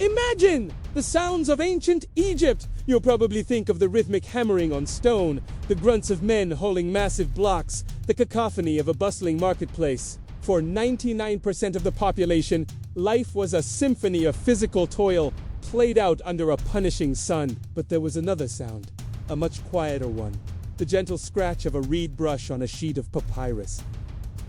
Imagine the sounds of ancient Egypt. You'll probably think of the rhythmic hammering on stone, the grunts of men hauling massive blocks, the cacophony of a bustling marketplace. For 99% of the population, life was a symphony of physical toil, played out under a punishing sun. But there was another sound, a much quieter one, the gentle scratch of a reed brush on a sheet of papyrus.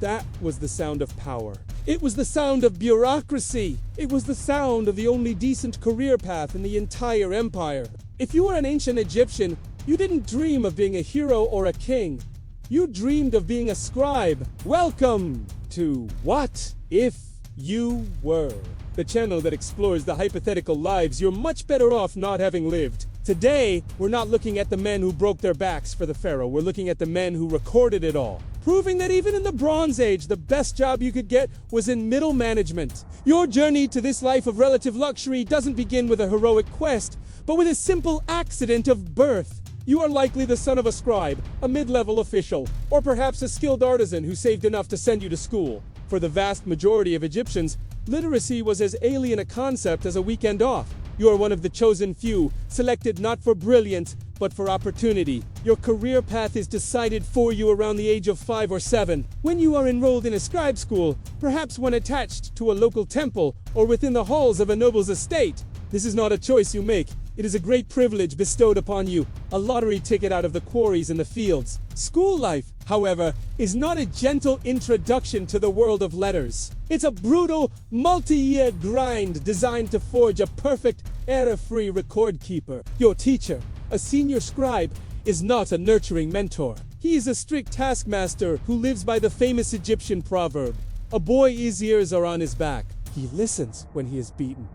That was the sound of power. It was the sound of bureaucracy. It was the sound of the only decent career path in the entire empire. If you were an ancient Egyptian, you didn't dream of being a hero or a king. You dreamed of being a scribe. Welcome to What If You Were, the channel that explores the hypothetical lives you're much better off not having lived. Today, we're not looking at the men who broke their backs for the Pharaoh. We're looking at the men who recorded it all, proving that even in the Bronze Age, the best job you could get was in middle management. Your journey to this life of relative luxury doesn't begin with a heroic quest, but with a simple accident of birth. You are likely the son of a scribe, a mid-level official, or perhaps a skilled artisan who saved enough to send you to school. For the vast majority of Egyptians, literacy was as alien a concept as a weekend off. You are one of the chosen few, selected not for brilliance, but for opportunity. Your career path is decided for you around the age of 5 or 7. When you are enrolled in a scribe school, perhaps one attached to a local temple, or within the halls of a noble's estate. This is not a choice you make. It is a great privilege bestowed upon you, a lottery ticket out of the quarries and the fields. School life, however, is not a gentle introduction to the world of letters. It's a brutal, multi-year grind designed to forge a perfect, error-free record keeper. Your teacher, a senior scribe, is not a nurturing mentor. He is a strict taskmaster who lives by the famous Egyptian proverb, "A boy's ears are on his back. He listens when he is beaten."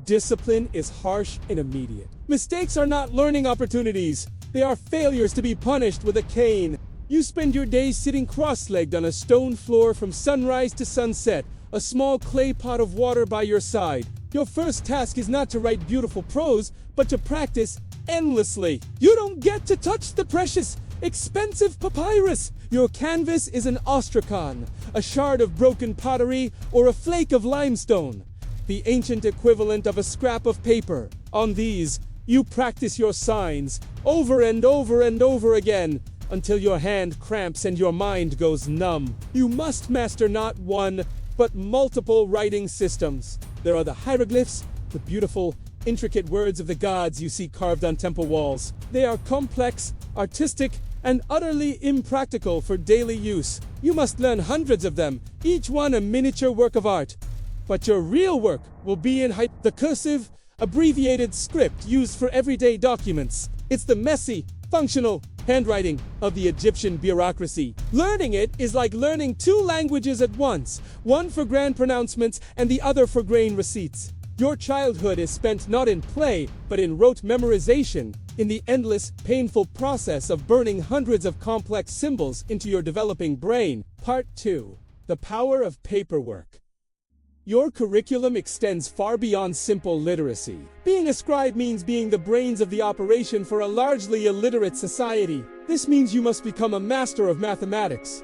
Discipline is harsh and immediate. Mistakes are not learning opportunities. They are failures to be punished with a cane. You spend your days sitting cross-legged on a stone floor from sunrise to sunset, a small clay pot of water by your side. Your first task is not to write beautiful prose, but to practice endlessly. You don't get to touch the precious, expensive papyrus. Your canvas is an ostrakhan, a shard of broken pottery, or a flake of limestone, the ancient equivalent of a scrap of paper. On these, you practice your signs over and over and over again until your hand cramps and your mind goes numb. You must master not one, but multiple writing systems. There are the hieroglyphs, the beautiful, intricate words of the gods you see carved on temple walls. They are complex, artistic, and utterly impractical for daily use. You must learn hundreds of them, each one a miniature work of art. But your real work will be in the cursive, abbreviated script used for everyday documents. It's the messy, functional handwriting of the Egyptian bureaucracy. Learning it is like learning 2 languages at once, one for grand pronouncements and the other for grain receipts. Your childhood is spent not in play, but in rote memorization, in the endless, painful process of burning hundreds of complex symbols into your developing brain. Part 2. The power of paperwork. Your curriculum extends far beyond simple literacy. Being a scribe means being the brains of the operation for a largely illiterate society. This means you must become a master of mathematics.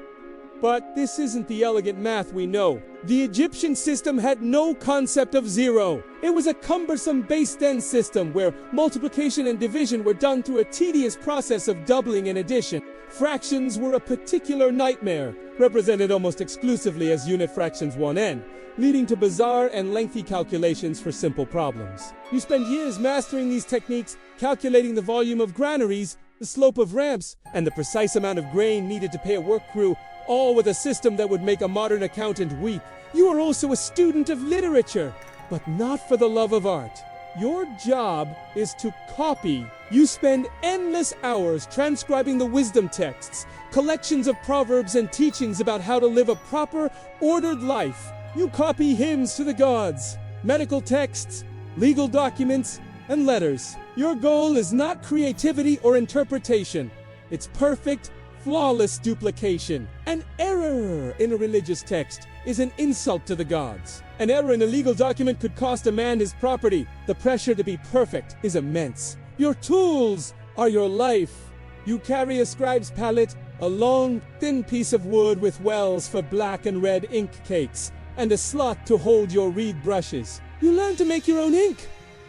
But this isn't the elegant math we know. The Egyptian system had no concept of zero. It was a cumbersome base-10 system where multiplication and division were done through a tedious process of doubling and addition. Fractions were a particular nightmare, represented almost exclusively as unit fractions 1n, leading to bizarre and lengthy calculations for simple problems. You spend years mastering these techniques, calculating the volume of granaries, the slope of ramps, and the precise amount of grain needed to pay a work crew, all with a system that would make a modern accountant weep. You are also a student of literature, but not for the love of art. Your job is to copy. You spend endless hours transcribing the wisdom texts, collections of proverbs and teachings about how to live a proper, ordered life. You copy hymns to the gods, medical texts, legal documents, and letters. Your goal is not creativity or interpretation. It's perfect, flawless duplication. An error in a religious text is an insult to the gods. An error in a legal document could cost a man his property. The pressure to be perfect is immense. Your tools are your life. You carry a scribe's palette, a long, thin piece of wood with wells for black and red ink cakes, and a slot to hold your reed brushes. You learn to make your own ink,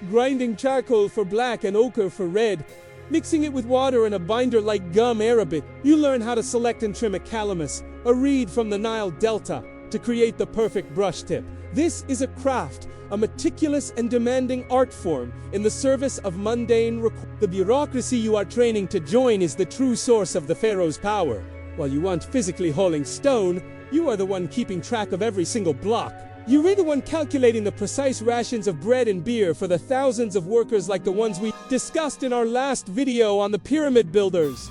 grinding charcoal for black and ochre for red, mixing it with water and a binder like gum Arabic. You learn how to select and trim a calamus, a reed from the Nile Delta, to create the perfect brush tip. This is a craft, a meticulous and demanding art form in the service of mundane The bureaucracy you are training to join is the true source of the Pharaoh's power. While you aren't physically hauling stone, you are the one keeping track of every single block. You're the one calculating the precise rations of bread and beer for the thousands of workers like the ones we discussed in our last video on the pyramid builders.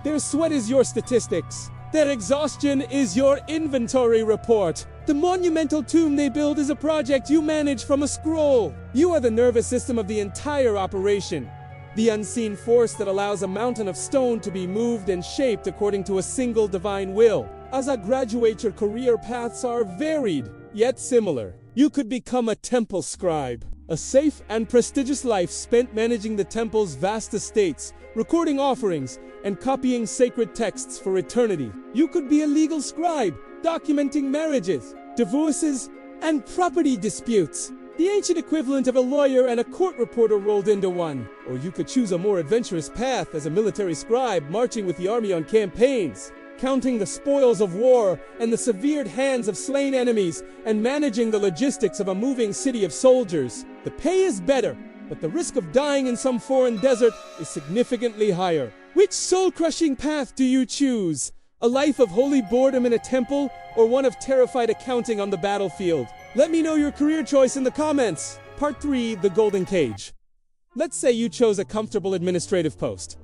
Their sweat is your statistics. Their exhaustion is your inventory report. The monumental tomb they build is a project you manage from a scroll. You are the nervous system of the entire operation. The unseen force that allows a mountain of stone to be moved and shaped according to a single divine will. As I graduate, your career paths are varied, yet similar. You could become a temple scribe, a safe and prestigious life spent managing the temple's vast estates, recording offerings, and copying sacred texts for eternity. You could be a legal scribe, documenting marriages, divorces, and property disputes. The ancient equivalent of a lawyer and a court reporter rolled into one. Or you could choose a more adventurous path as a military scribe, marching with the army on campaigns, counting the spoils of war and the severed hands of slain enemies, and managing the logistics of a moving city of soldiers. The pay is better, but the risk of dying in some foreign desert is significantly higher. Which soul-crushing path do you choose? A life of holy boredom in a temple, or one of terrified accounting on the battlefield? Let me know your career choice in the comments. Part 3, the golden cage. Let's say you chose a comfortable administrative post.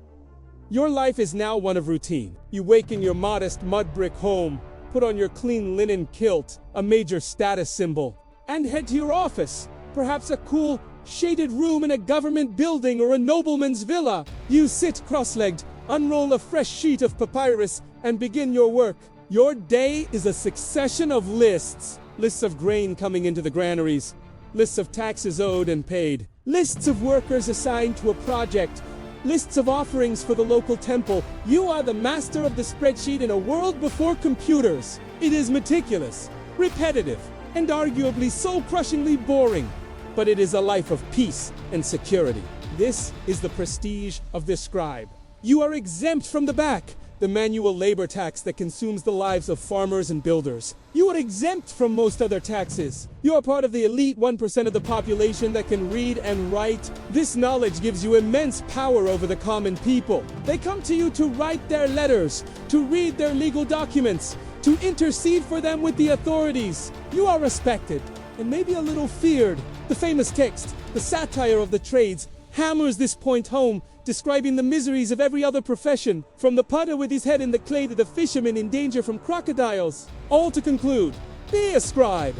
Your life is now one of routine. You wake in your modest mud brick home, put on your clean linen kilt, a major status symbol, and head to your office. Perhaps a cool, shaded room in a government building or a nobleman's villa. You sit cross-legged, unroll a fresh sheet of papyrus, and begin your work. Your day is a succession of lists. Lists of grain coming into the granaries, lists of taxes owed and paid, lists of workers assigned to a project, lists of offerings for the local temple. You are the master of the spreadsheet in a world before computers. It is meticulous, repetitive, and arguably soul-crushingly boring. But it is a life of peace and security. This is the prestige of the scribe. You are exempt from the back, the manual labor tax that consumes the lives of farmers and builders. You are exempt from most other taxes. You are part of the elite 1% of the population that can read and write. This knowledge gives you immense power over the common people. They come to you to write their letters, to read their legal documents, to intercede for them with the authorities. You are respected, and maybe a little feared. The famous text, the satire of the trades, hammers this point home, describing the miseries of every other profession, from the potter with his head in the clay to the fisherman in danger from crocodiles. All to conclude, be a scribe.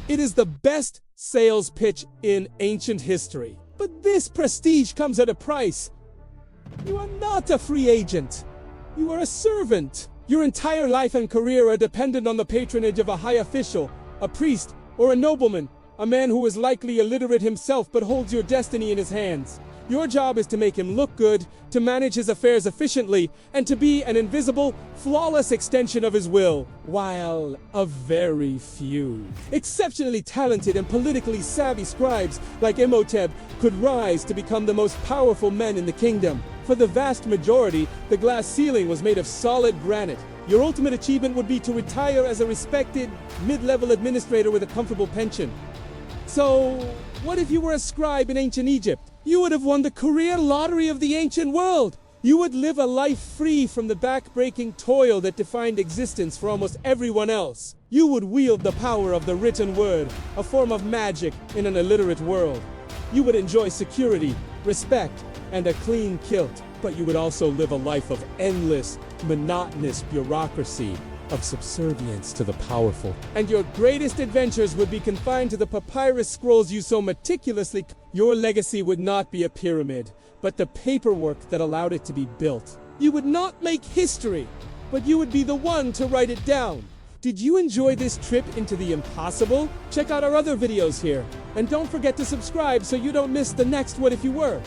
It is the best sales pitch in ancient history. But this prestige comes at a price. You are not a free agent. You are a servant. Your entire life and career are dependent on the patronage of a high official, a priest, or a nobleman, a man who is likely illiterate himself but holds your destiny in his hands. Your job is to make him look good, to manage his affairs efficiently, and to be an invisible, flawless extension of his will, while a very few exceptionally talented and politically savvy scribes like Imhotep could rise to become the most powerful men in the kingdom. For the vast majority, the glass ceiling was made of solid granite. Your ultimate achievement would be to retire as a respected, mid-level administrator with a comfortable pension. So, what if you were a scribe in ancient Egypt? You would have won the career lottery of the ancient world. You would live a life free from the back-breaking toil that defined existence for almost everyone else. You would wield the power of the written word, a form of magic in an illiterate world. You would enjoy security, respect, and a clean kilt. But you would also live a life of endless, monotonous bureaucracy, of subservience to the powerful. And your greatest adventures would be confined to the papyrus scrolls you so meticulously. Your legacy would not be a pyramid, but the paperwork that allowed it to be built. You would not make history, but you would be the one to write it down. Did you enjoy this trip into the impossible? Check out our other videos here. And don't forget to subscribe so you don't miss the next What If You Were.